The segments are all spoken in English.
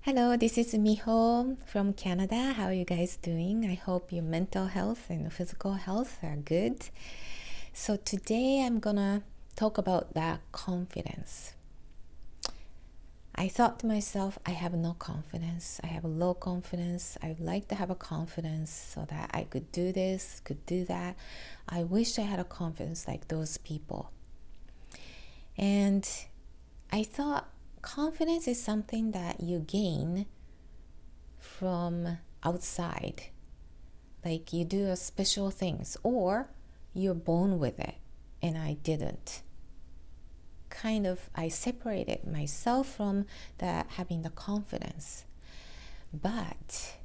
Hello, this is Miho from Canada. How are you guys doing? I hope your mental health and physical health are good. So today I'm gonna talk about that confidence. I thought to myself, I have no confidence. I have low confidence. I would like to have a confidence so that I could do this, could do that. I wish I had a confidence like those people. And I thought confidence is something that you gain from outside. Like you do special things or you're born with it, and I didn't. I separated myself from that having the confidence. But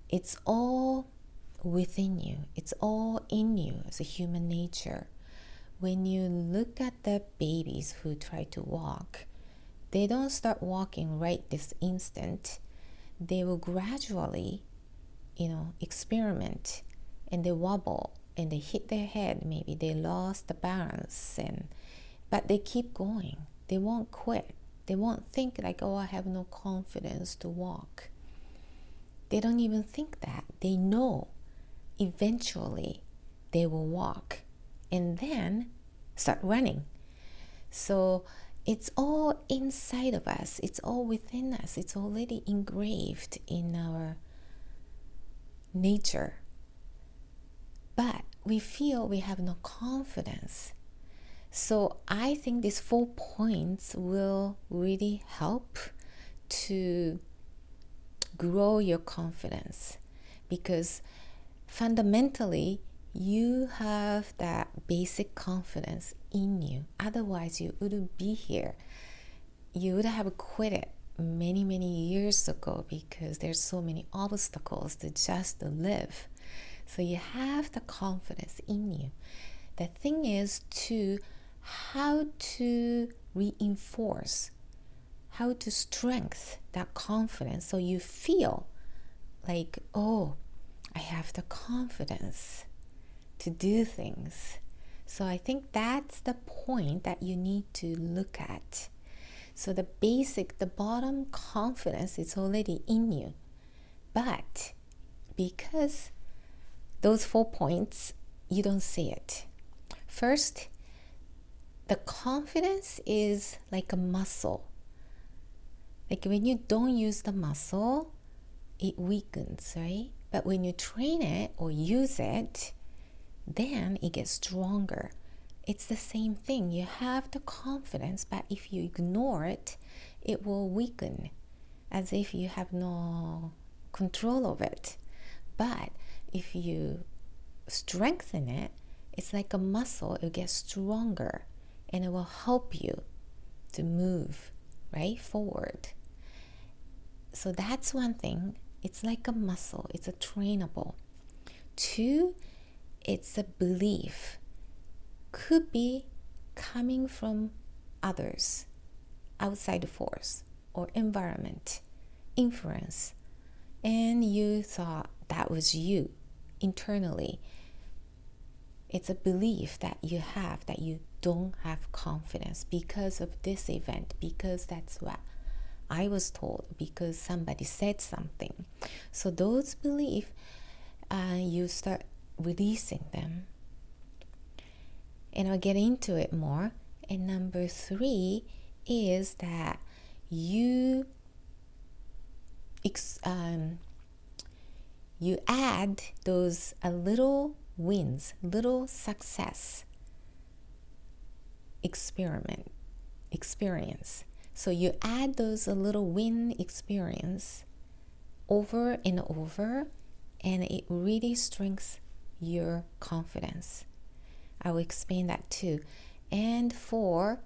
it's all within you. It's all in you as a human nature. When you look at the babies who try to walk, they don't start walking right this instant. They will gradually, experiment, and they wobble and they hit their head. Maybe they lost the balance, but they keep going. They won't quit. They won't think like, oh, I have no confidence to walk. They don't even think that. They know eventually they will walk and then start running. So it's all inside of us. It's all within us. It's already engraved in our nature. But we feel we have no confidence. So I think these 4 points will really help to grow your confidence, because fundamentally you have that basic confidence in you. Otherwise you wouldn't be here. You would have quit it many years ago, because there's so many obstacles to just live. So you have the confidence in you. The thing is how to reinforce, how to strengthen that confidence so you feel like, oh, I have the confidence to do things. So I think that's the point that you need to look at. So the bottom confidence is already in you. But because those 4 points, you don't see it. First, the confidence is like a muscle. Like when you don't use the muscle, it weakens, right? But when you train it or use it, then it gets stronger. It's the same thing. You have the confidence, but if you ignore it, it will weaken, as if you have no control of it. But if you strengthen it, it's like a muscle. It gets stronger, and it will help you to move right forward. So that's one thing. It's like a muscle. It's a trainable. 2, it's a belief. Could be coming from others, outside force or environment, influence, and you thought that was you internally. It's a belief that you have that you don't have confidence because of this event, because that's what I was told, because somebody said something. So those beliefs, you start releasing them. And I'll get into it more. And number 3 is that you add those little wins, little success experience. So you add those little win experience over and over, and it really strengthens your confidence. I will explain that too. And 4,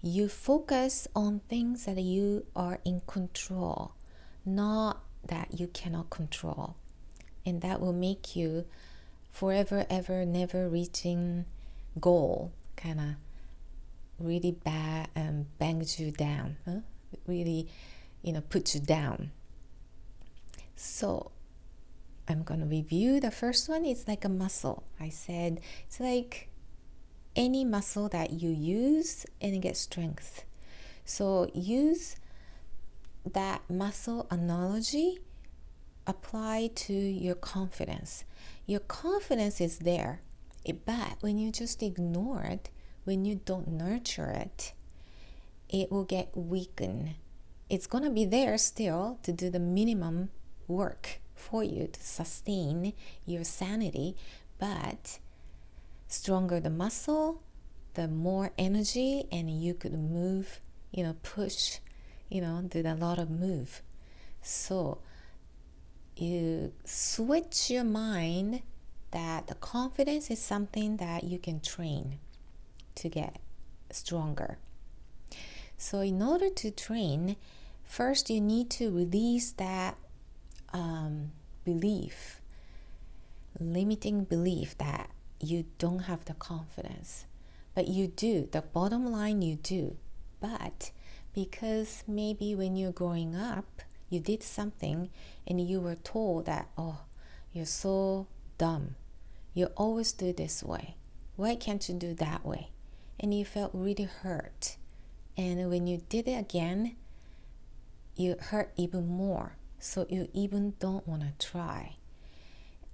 you focus on things that you are in control, not that you cannot control. And that will make you forever, ever, never reaching goal kind of really bad and bangs you down, really, put you down. So I'm going to review. The first one is like a muscle. I said it's like any muscle that you use and get strength. So use that muscle analogy apply to your confidence. Your confidence is there, but when you just ignore it, when you don't nurture it, it will get weakened. It's going to be there still to do the minimum work for you to sustain your sanity, but stronger the muscle, the more energy, and you could move, push, do a lot of move. So you switch your mind that the confidence is something that you can train to get stronger. So in order to train, first you need to release that limiting belief that you don't have the confidence. But you do. The bottom line, you do. But because maybe when you're growing up, you did something and you were told that, oh, you're so dumb. You always do this way. Why can't you do that way? And you felt really hurt. And when you did it again, you hurt even more. So you even don't want to try.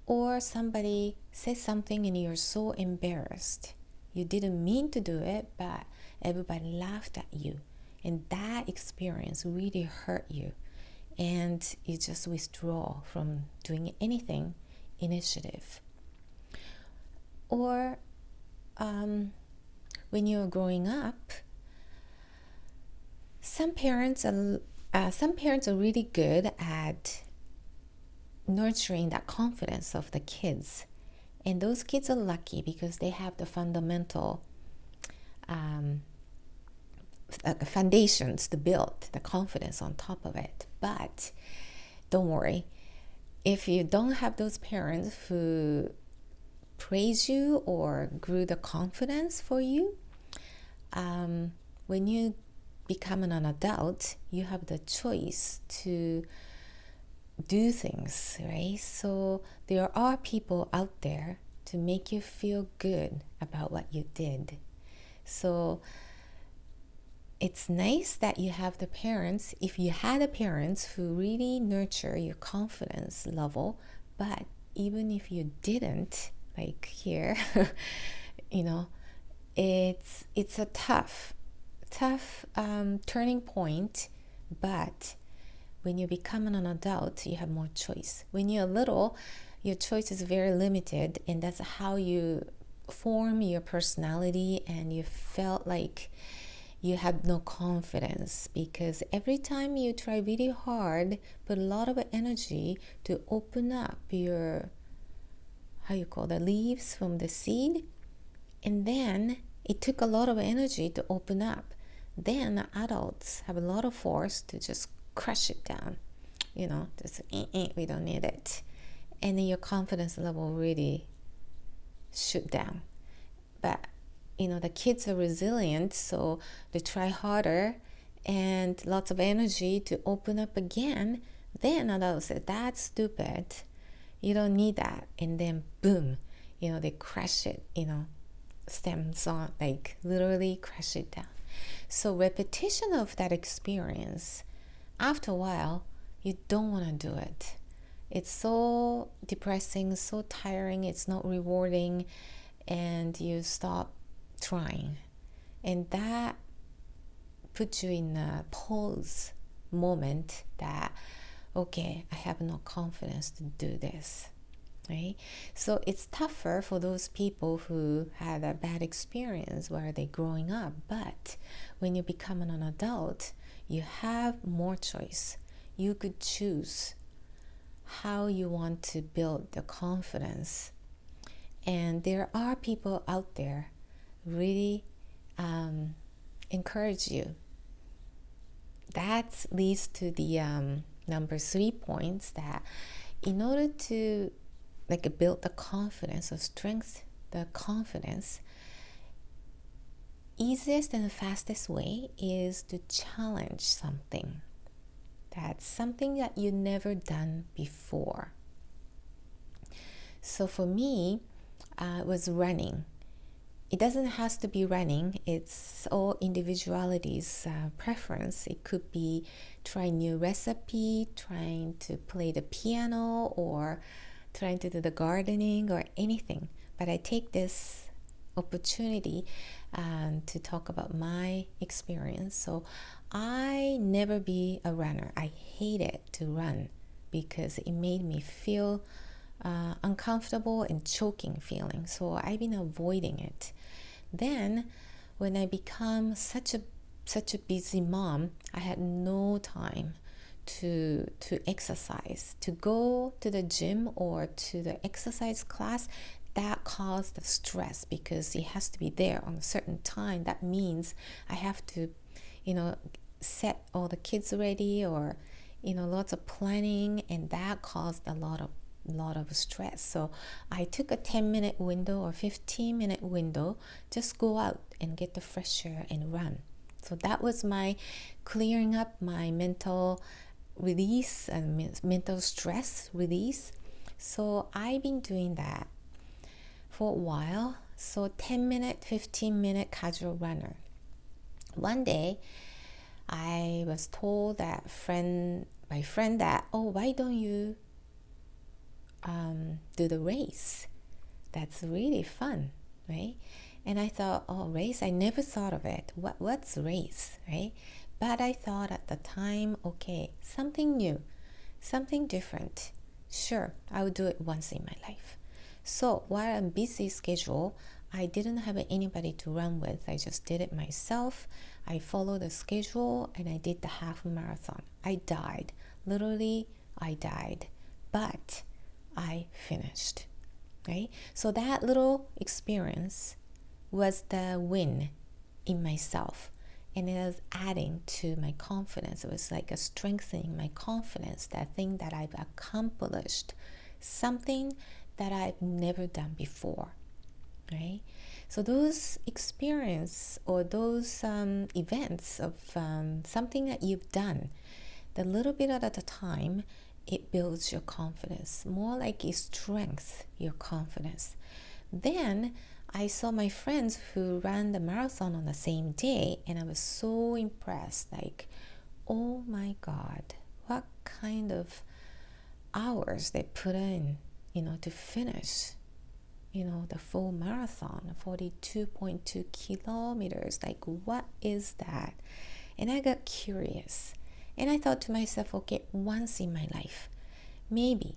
Or somebody says something and you're so embarrassed. You didn't mean to do it, but everybody laughed at you. And that experience really hurt you. And you just withdraw from doing anything initiative. Or when you're growing up, some parents are really good at nurturing that confidence of the kids. And those kids are lucky because they have the fundamental foundations to build the confidence on top of it. But don't worry, if you don't have those parents who praise you or grew the confidence for you, when you become an adult, you have the choice to do things, right? So there are people out there to make you feel good about what you did. So it's nice that you have the parents, if you had the parents who really nurture your confidence level, but even if you didn't, like here, it's a tough turning point, but when you become an adult, you have more choice. When you're little, your choice is very limited, and that's how you form your personality, and you felt like you had no confidence because every time you try really hard, put a lot of energy to open up your, the leaves from the seed, and then it took a lot of energy to open up. Then adults have a lot of force to just crush it down, just we don't need it, and then your confidence level really shoot down. But the kids are resilient, so they try harder and lots of energy to open up again. Then adults say, that's stupid, you don't need that, and then boom, they crush it, stems on, like literally crush it down. So repetition of that experience, after a while, you don't want to do it. It's so depressing, so tiring, it's not rewarding, and you stop trying. And that puts you in a pause moment that, okay, I have no confidence to do this, right? So it's tougher for those people who had a bad experience where they're growing up. But when you become an adult, you have more choice. You could choose how you want to build the confidence. And there are people out there really encourage you. That leads to the number 3 points, that in order to build the confidence or strengthen the confidence, easiest and fastest way is to challenge something. That's something that you never done before. So for me, it was running. it doesn't have to be running. It's all individuality's preference. It could be trying new recipe, trying to play the piano, or trying to do the gardening or anything. But I take this opportunity to talk about my experience. So I never be a runner. I hated to run because it made me feel uncomfortable and choking feeling. So I've been avoiding it. Then when I become such a busy mom, I had no time to exercise, to go to the gym or to the exercise class. That caused the stress because it has to be there on a certain time. That means I have to, set all the kids ready, or lots of planning, and that caused a lot of stress. So I took a 10-minute window or 15-minute window, just go out and get the fresh air and run. So that was my clearing up my mental release and mental stress release. So I've been doing that for a while. So 10-minute, 15-minute casual runner. One day I was told that my friend that, why don't you do the race? That's really fun, right? And I thought, race? I never thought of it. What's race, right? But I thought at the time, okay, something new, something different. Sure, I would do it once in my life. So while I'm busy schedule, I didn't have anybody to run with. I just did it myself. I followed the schedule and I did the half marathon. I died. Literally, I died. But I finished, right? So that little experience was the win in myself. And it was adding to my confidence. It was like a strengthening my confidence, that thing that I've accomplished, something that I've never done before, right? So those experience or those events of something that you've done, the little bit at a time, it builds your confidence. More like it strengthens your confidence. Then I saw my friends who ran the marathon on the same day, and I was so impressed. Like, oh my God, what kind of hours they put in, to finish, the full marathon, 42.2 kilometers. Like, what is that? And I got curious. And I thought to myself, okay, once in my life, maybe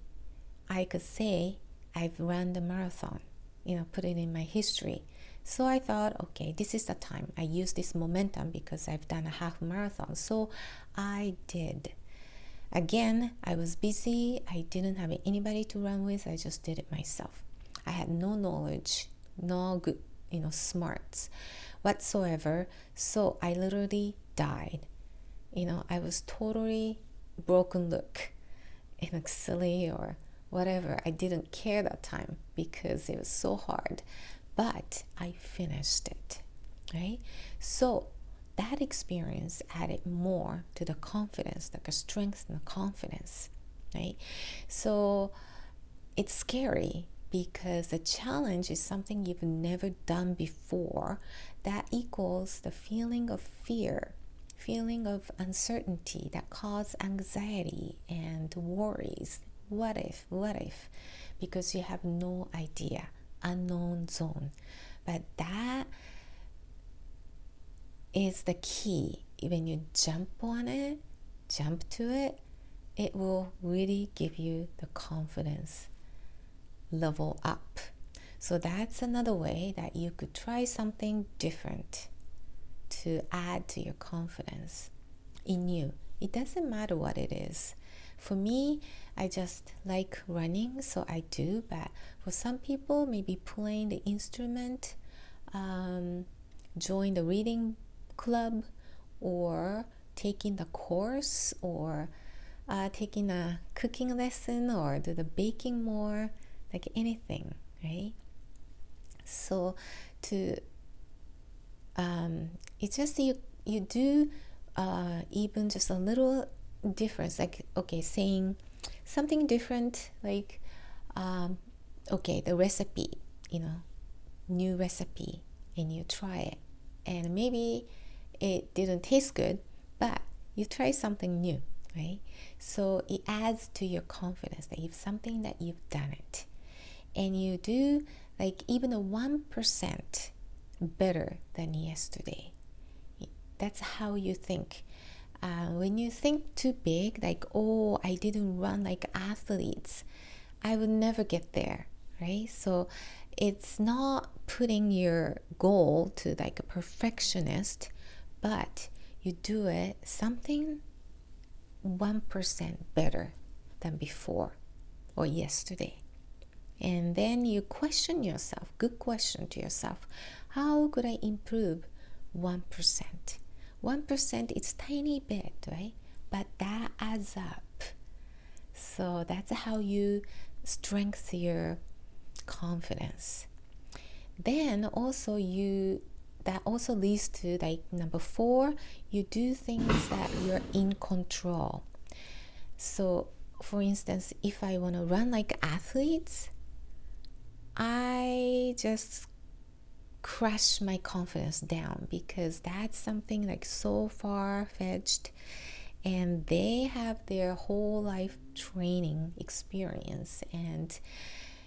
I could say I've run the marathon, put it in my history. So I thought, okay, this is the time. I use this momentum because I've done a half marathon. So I did. Again, I was busy. I didn't have anybody to run with. I just did it myself. I had no knowledge, no good, smarts whatsoever. So I literally died. I was totally broken look, silly or whatever. I didn't care that time because it was so hard. But I finished it, right? So that experience added more to the confidence, like a strength and a confidence, right? So it's scary because the challenge is something you've never done before. That equals the feeling of fear, feeling of uncertainty that causes anxiety and worries. What if? Because you have no idea, unknown zone. But that is the key. When you jump to it, it will really give you the confidence level up. So that's another way that you could try something different to add to your confidence in you. It doesn't matter what it is. For me, I just like running, so I do. But for some people, maybe playing the instrument, join the reading club, or taking the course, or taking a cooking lesson, or do the baking more, like anything, right? So it's just you do even just a little difference, like, okay, saying something different, like okay, the recipe, new recipe, and you try it, and maybe it didn't taste good, but you try something new, right? So it adds to your confidence that if something that you've done it and you do like even a 1% better than yesterday, that's how you think. When you think too big, like, oh, I didn't run like athletes, I would never get there, right? So it's not putting your goal to like a perfectionist, but you do it something 1% better than before or yesterday. And then you question yourself, good question to yourself, how could I improve 1%? 1% is tiny bit, right? But that adds up. So that's how you strengthen your confidence. Then also that also leads to like number 4, you do things that you're in control. So for instance, if I want to run like athletes, I just crush my confidence down because that's something like so far-fetched, and they have their whole life training experience, and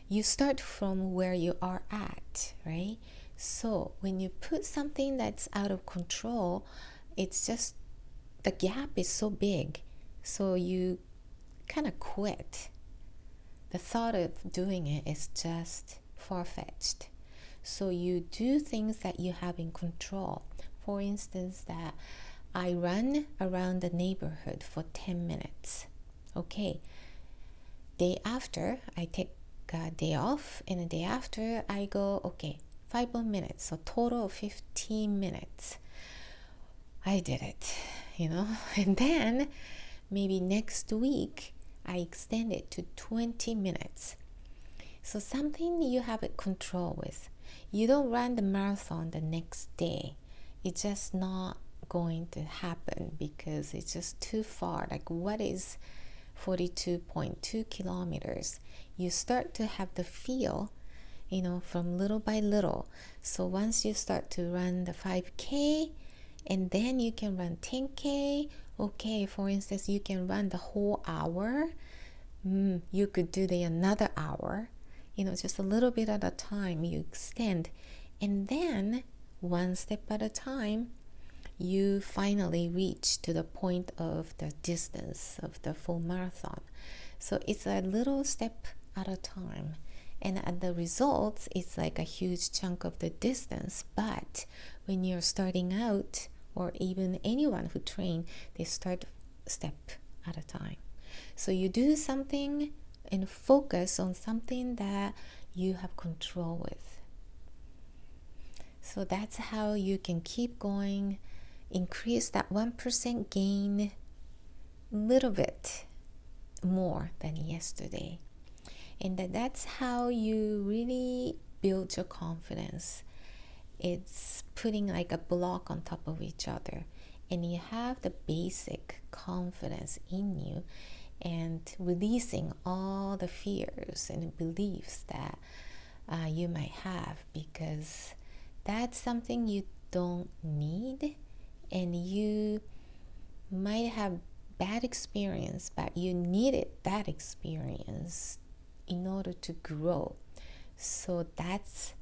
you start from where you are at, right? So when you put something that's out of control, it's just the gap is so big, so you kind of quit. The thought of doing it is just far-fetched. So you do things that you have in control. For instance, that I run around the neighborhood for 10 minutes. Okay. Day after, I take a day off, and the day after I go, okay, 5 more minutes. So total of 15 minutes. I did it, And then maybe next week, I extend it to 20 minutes. So something you have control with. You don't run the marathon the next day. It's just not going to happen because it's just too far. Like, what is 42.2 kilometers? You start to have the feel, from little by little. So once you start to run the 5K, and then you can run 10K. Okay, for instance, you can run the whole hour. You could do another hour. Just a little bit at a time, you extend. And then, one step at a time, you finally reach to the point of the distance of the full marathon. So it's a little step at a time. And at the results, it's like a huge chunk of the distance. But when you're starting out, or even anyone who train, they start step at a time. So you do something and focus on something that you have control with. So that's how you can keep going, increase that 1% gain a little bit more than yesterday. And that's how you really build your confidence. It's putting like a block on top of each other, and you have the basic confidence in you, and releasing all the fears and beliefs that you might have, because that's something you don't need, and you might have bad experience, but you needed that experience in order to grow. So that's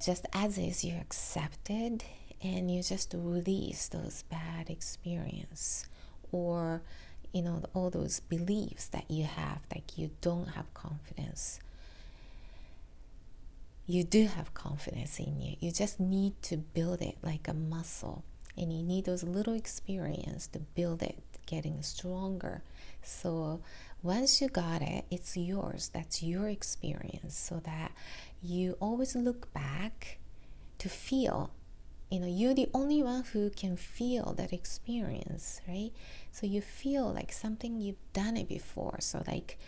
just as is, you accept it, and you just release those bad experience, or all those beliefs that you have, like you don't have confidence. You do have confidence in you. You just need to build it like a muscle, and you need those little experience to build it, getting stronger. So once you got it, it's yours. That's your experience, so that you always look back to feel. You're the only one who can feel that experience, right? So you feel like something you've done it before. So like,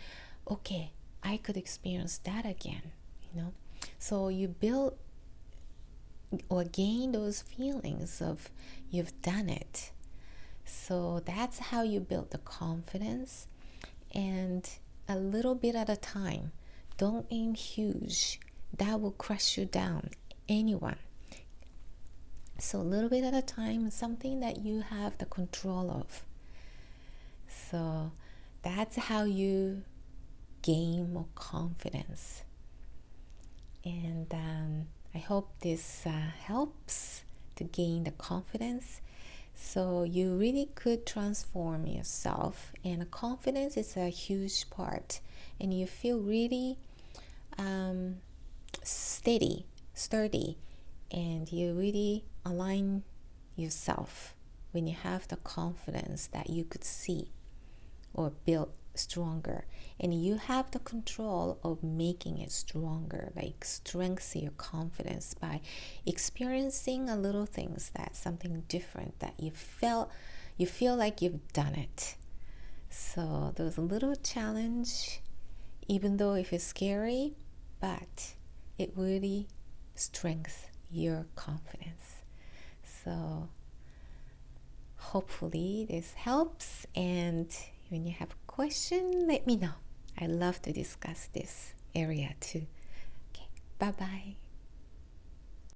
okay, I could experience that again, So you build or gain those feelings of you've done it. So that's how you build the confidence, and a little bit at a time. Don't aim huge. That will crush you down. anyone. So a little bit at a time, something that you have the control of. So that's how you gain more confidence. And I hope this helps to gain the confidence. So you really could transform yourself, and confidence is a huge part, and you feel really sturdy, and you really align yourself when you have the confidence that you could see or build stronger, and you have the control of making it stronger, like strengthen your confidence by experiencing a little things, that something different that you feel like you've done it. So there's a little challenge, even though it feels scary, but it really strengthens your confidence. So hopefully this helps, and when you have a question, let me know. I love to discuss this area too. Okay, bye-bye.